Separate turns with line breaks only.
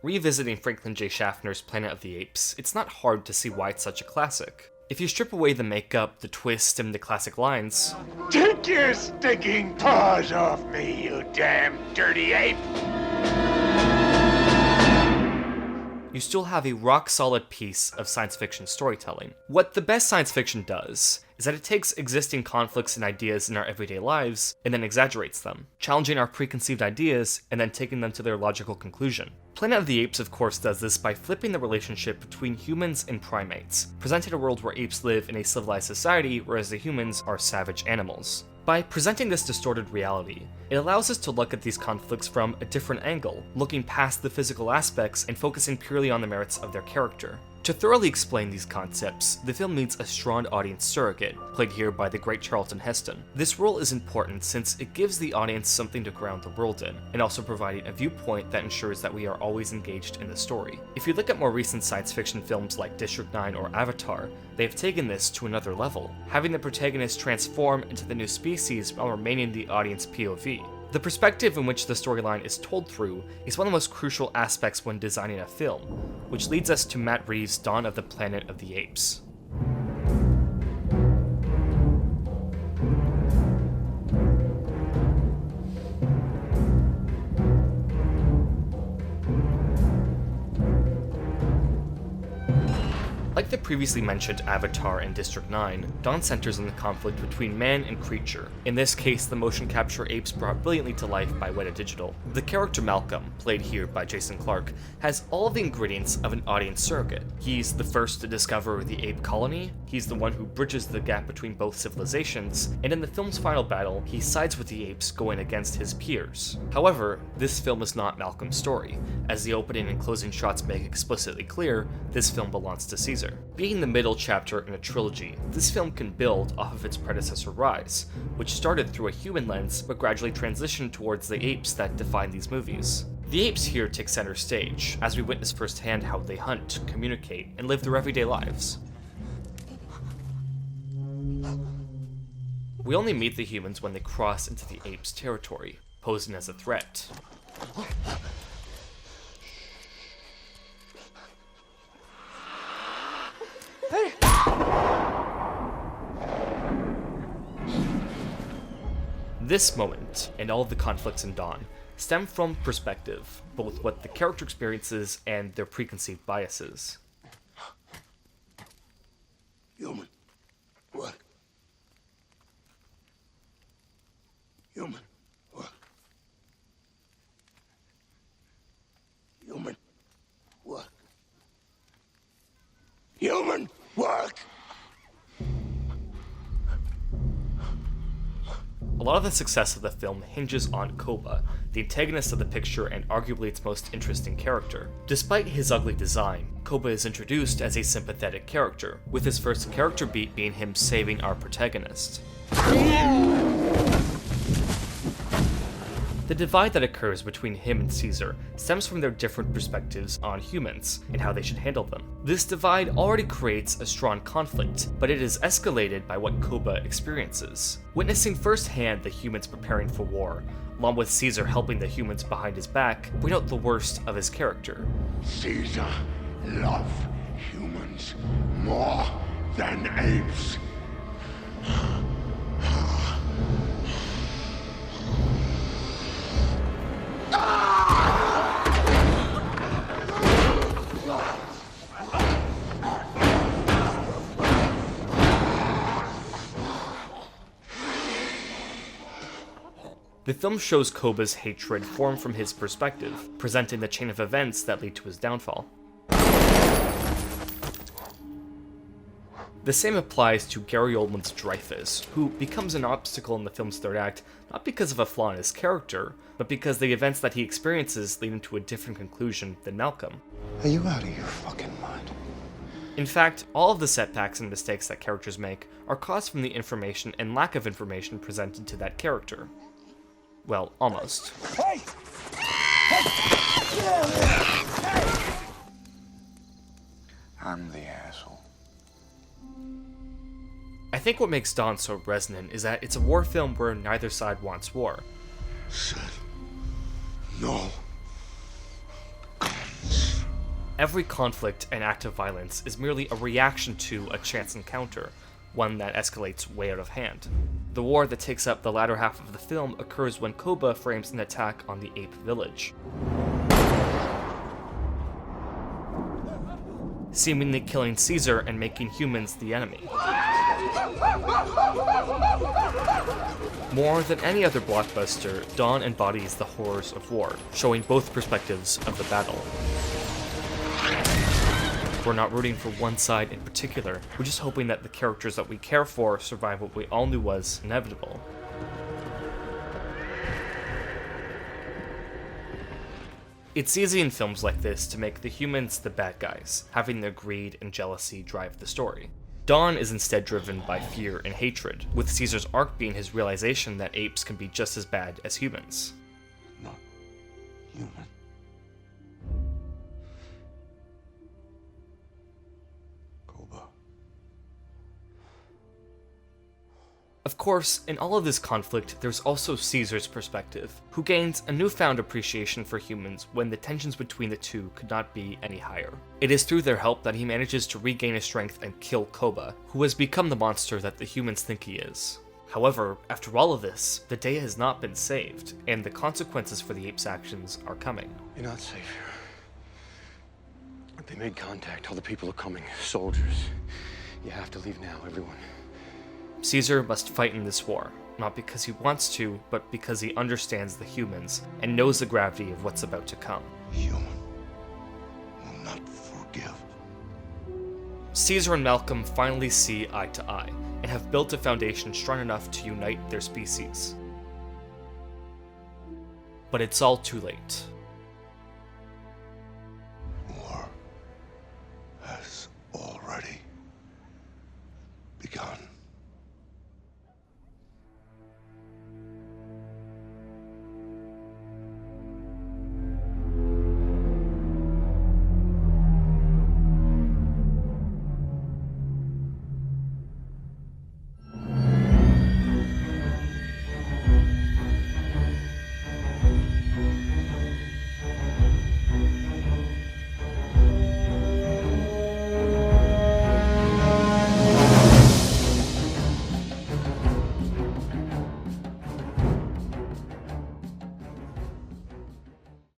Revisiting Franklin J. Schaffner's Planet of the Apes, it's not hard to see why it's such a classic. If you strip away the makeup, the twist, and the classic lines,
"Take your stinking paws off me, you damn dirty ape!"
you still have a rock-solid piece of science fiction storytelling. What the best science fiction does is that it takes existing conflicts and ideas in our everyday lives and then exaggerates them, challenging our preconceived ideas and then taking them to their logical conclusion. Planet of the Apes, of course, does this by flipping the relationship between humans and primates, presenting a world where apes live in a civilized society, whereas the humans are savage animals. By presenting this distorted reality, it allows us to look at these conflicts from a different angle, looking past the physical aspects and focusing purely on the merits of their character. To thoroughly explain these concepts, the film needs a strong audience surrogate, played here by the great Charlton Heston. This role is important since it gives the audience something to ground the world in, and also providing a viewpoint that ensures that we are always engaged in the story. If you look at more recent science fiction films like District 9 or Avatar, they have taken this to another level, having the protagonist transform into the new species while remaining the audience POV. The perspective in which the storyline is told through is one of the most crucial aspects when designing a film, which leads us to Matt Reeves' Dawn of the Planet of the Apes. Like the previously mentioned Avatar and District 9, Dawn centers on the conflict between man and creature. In this case, the motion capture apes brought brilliantly to life by Weta Digital. The character Malcolm, played here by Jason Clarke, has all of the ingredients of an audience surrogate. He's the first to discover the ape colony, he's the one who bridges the gap between both civilizations, and in the film's final battle, he sides with the apes going against his peers. However, this film is not Malcolm's story. As the opening and closing shots make explicitly clear, this film belongs to Caesar. Being the middle chapter in a trilogy, this film can build off of its predecessor Rise, which started through a human lens but gradually transitioned towards the apes that define these movies. The apes here take center stage, as we witness firsthand how they hunt, communicate, and live their everyday lives. We only meet the humans when they cross into the apes' territory, posing as a threat. This moment, and all of the conflicts in Dawn, stem from perspective, both what the character experiences and their preconceived biases.
Human. What? Human. What? Human. What? Human work.
A lot of the success of the film hinges on Koba, the antagonist of the picture and arguably its most interesting character. Despite his ugly design, Koba is introduced as a sympathetic character, with his first character beat being him saving our protagonist. The divide that occurs between him and Caesar stems from their different perspectives on humans and how they should handle them. This divide already creates a strong conflict, but it is escalated by what Koba experiences. Witnessing firsthand the humans preparing for war, along with Caesar helping the humans behind his back, bring out the worst of his character.
Caesar love humans more than apes.
The film shows Koba's hatred form from his perspective, presenting the chain of events that lead to his downfall. The same applies to Gary Oldman's Dreyfus, who becomes an obstacle in the film's third act not because of a flaw in his character, but because the events that he experiences lead him to a different conclusion than Malcolm.
Are you out of your fucking mind?
In fact, all of the setbacks and mistakes that characters make are caused from the information and lack of information presented to that character. Well, almost.
Hey!
I'm the asshole.
I think what makes Dawn so resonant is that it's a war film where neither side wants war.
Said no.
Every conflict and act of violence is merely a reaction to a chance encounter, one that escalates way out of hand. The war that takes up the latter half of the film occurs when Koba frames an attack on the ape village, seemingly killing Caesar and making humans the enemy. More than any other blockbuster, Dawn embodies the horrors of war, showing both perspectives of the battle. We're not rooting for one side in particular, we're just hoping that the characters that we care for survive what we all knew was inevitable. It's easy in films like this to make the humans the bad guys, having their greed and jealousy drive the story. Dawn is instead driven by fear and hatred, with Caesar's arc being his realization that apes can be just as bad as humans.
Not human. Koba.
Of course, in all of this conflict, there's also Caesar's perspective, who gains a newfound appreciation for humans when the tensions between the two could not be any higher. It is through their help that he manages to regain his strength and kill Koba, who has become the monster that the humans think he is. However, after all of this, the day has not been saved, and the consequences for the apes' actions are coming.
You're not safe here. They made contact. All the people are coming. Soldiers. You have to leave now, everyone.
Caesar must fight in this war, not because he wants to, but because he understands the humans and knows the gravity of what's about to come.
Human will not forgive.
Caesar and Malcolm finally see eye to eye, and have built a foundation strong enough to unite their species. But it's all too late.